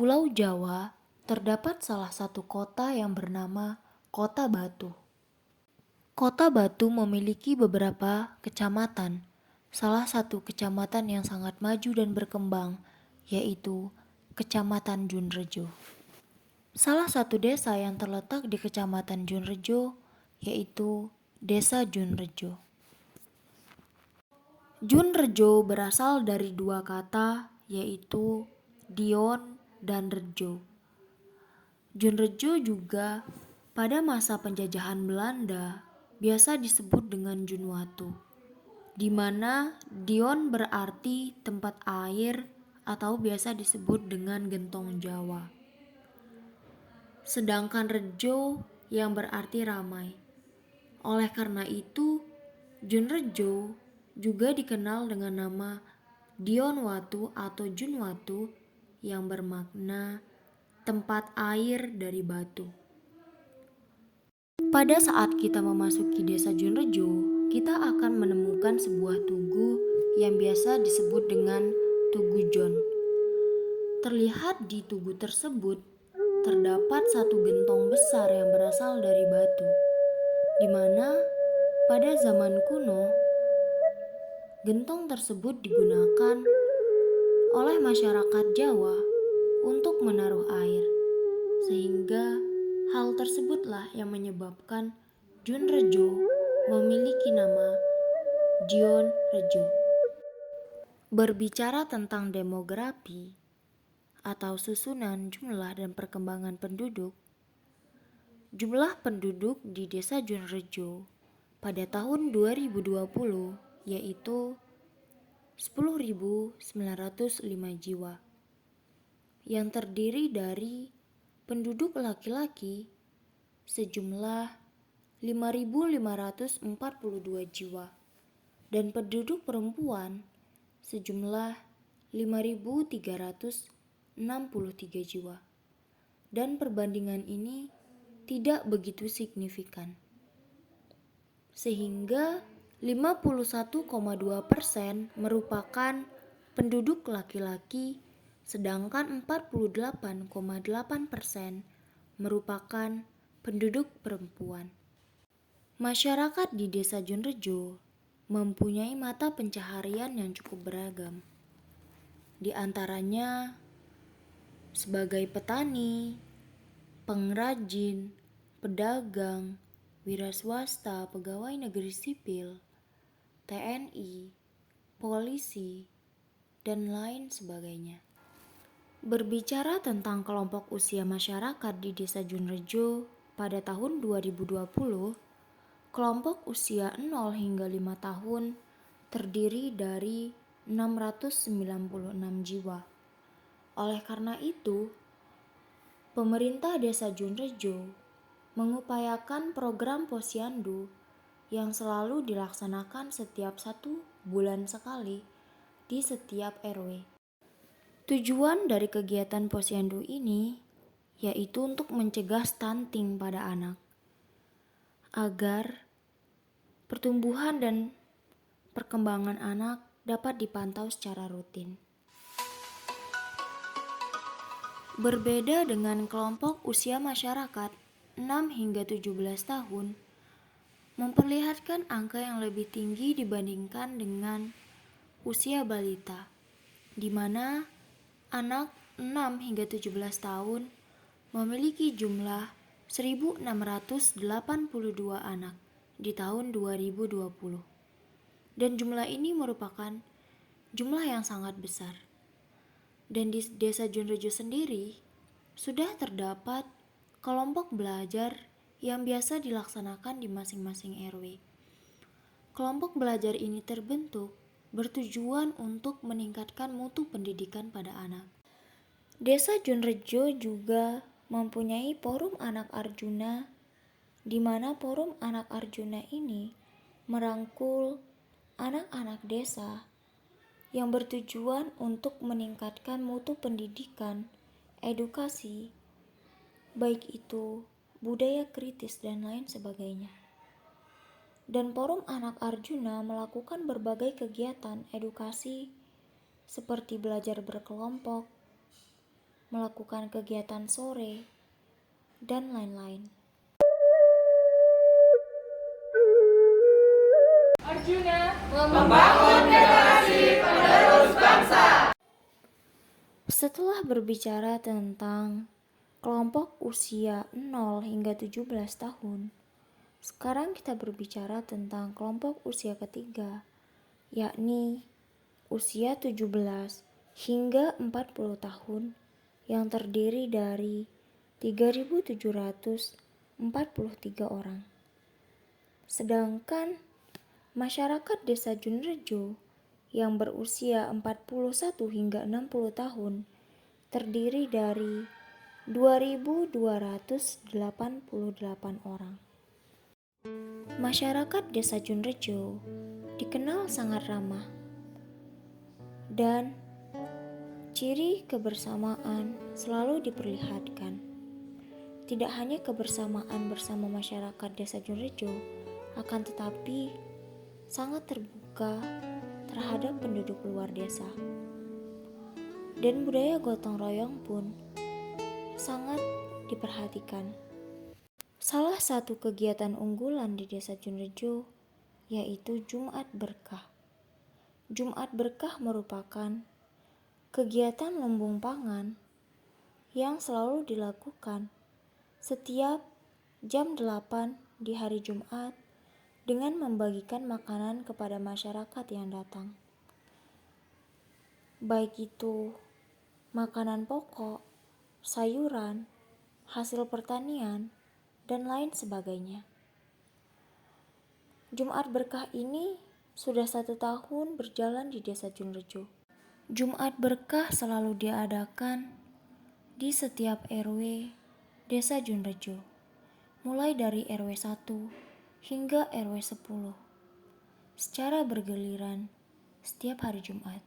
Pulau Jawa terdapat salah satu kota yang bernama Kota Batu. Kota Batu memiliki beberapa kecamatan. Salah satu kecamatan yang sangat maju dan berkembang yaitu Kecamatan Junrejo. Salah satu desa yang terletak di Kecamatan Junrejo yaitu Desa Junrejo. Junrejo berasal dari dua kata yaitu Dion dan Rejo. Junrejo juga pada masa penjajahan Belanda biasa disebut dengan Junwatu, di mana Dion berarti tempat air atau biasa disebut dengan gentong Jawa. Sedangkan Rejo yang berarti ramai. Oleh karena itu, Junrejo juga dikenal dengan nama Dionwatu atau Junwatu yang bermakna tempat air dari batu. Pada saat kita memasuki desa Junrejo, kita akan menemukan sebuah tugu yang biasa disebut dengan Tugu Jon. Terlihat di tugu tersebut terdapat satu gentong besar yang berasal dari batu, di mana pada zaman kuno gentong tersebut digunakan oleh masyarakat Jawa untuk menaruh air, sehingga hal tersebutlah yang menyebabkan Junrejo memiliki nama Dion Rejo. Berbicara tentang demografi atau susunan jumlah dan perkembangan penduduk, jumlah penduduk di Desa Junrejo pada tahun 2020 yaitu 10.905 jiwa, yang terdiri dari penduduk laki-laki sejumlah 5.542 jiwa dan penduduk perempuan sejumlah 5.363 jiwa. Dan perbandingan ini tidak begitu signifikan, sehingga 51,2% merupakan penduduk laki-laki, sedangkan 48,8% merupakan penduduk perempuan. Masyarakat di Desa Junrejo mempunyai mata pencaharian yang cukup beragam. Di antaranya sebagai petani, pengrajin, pedagang, wira swasta, pegawai negeri sipil, TNI, polisi, dan lain sebagainya. Berbicara tentang kelompok usia masyarakat di Desa Junrejo pada tahun 2020, kelompok usia 0 hingga 5 tahun terdiri dari 696 jiwa. Oleh karena itu, pemerintah Desa Junrejo mengupayakan program Posyandu yang selalu dilaksanakan setiap 1 bulan sekali di setiap RW. Tujuan dari kegiatan Posyandu ini yaitu untuk mencegah stunting pada anak, agar pertumbuhan dan perkembangan anak dapat dipantau secara rutin. Berbeda dengan kelompok usia masyarakat 6 hingga 17 tahun, memperlihatkan angka yang lebih tinggi dibandingkan dengan usia balita, di mana anak 6 hingga 17 tahun memiliki jumlah 1.682 anak di tahun 2020. Dan jumlah ini merupakan jumlah yang sangat besar. Dan di Desa Junrejo sendiri sudah terdapat kelompok belajar yang biasa dilaksanakan di masing-masing RW. Kelompok belajar ini terbentuk bertujuan untuk meningkatkan mutu pendidikan pada anak. Desa Junrejo juga mempunyai Forum Anak Arjuna, di mana Forum Anak Arjuna ini merangkul anak-anak desa yang bertujuan untuk meningkatkan mutu pendidikan, edukasi, baik itu budaya kritis dan lain sebagainya. Dan Forum Anak Arjuna melakukan berbagai kegiatan edukasi seperti belajar berkelompok, melakukan kegiatan sore, dan lain-lain. Arjuna membangun generasi penerus bangsa. Setelah berbicara tentang kelompok usia 0 hingga 17 tahun, sekarang kita berbicara tentang kelompok usia ketiga, yakni usia 17 hingga 40 tahun yang terdiri dari 3.743 orang. Sedangkan masyarakat Desa Junrejo yang berusia 41 hingga 60 tahun terdiri dari 2.288 orang. Masyarakat Desa Junrejo dikenal sangat ramah dan ciri kebersamaan selalu diperlihatkan. Tidak hanya kebersamaan bersama masyarakat Desa Junrejo, akan tetapi sangat terbuka terhadap penduduk luar desa. Dan budaya gotong royong pun sangat diperhatikan. Salah satu kegiatan unggulan di Desa Junrejo yaitu Jumat Berkah. Jumat Berkah merupakan kegiatan lumbung pangan yang selalu dilakukan setiap jam 8 di hari Jumat dengan membagikan makanan kepada masyarakat yang datang. Baik itu makanan pokok, sayuran, hasil pertanian, dan lain sebagainya. Jumat Berkah ini sudah 1 tahun berjalan di Desa Junrejo. Jumat Berkah selalu diadakan di setiap RW Desa Junrejo, mulai dari RW 1 hingga RW 10, secara bergiliran setiap hari Jumat.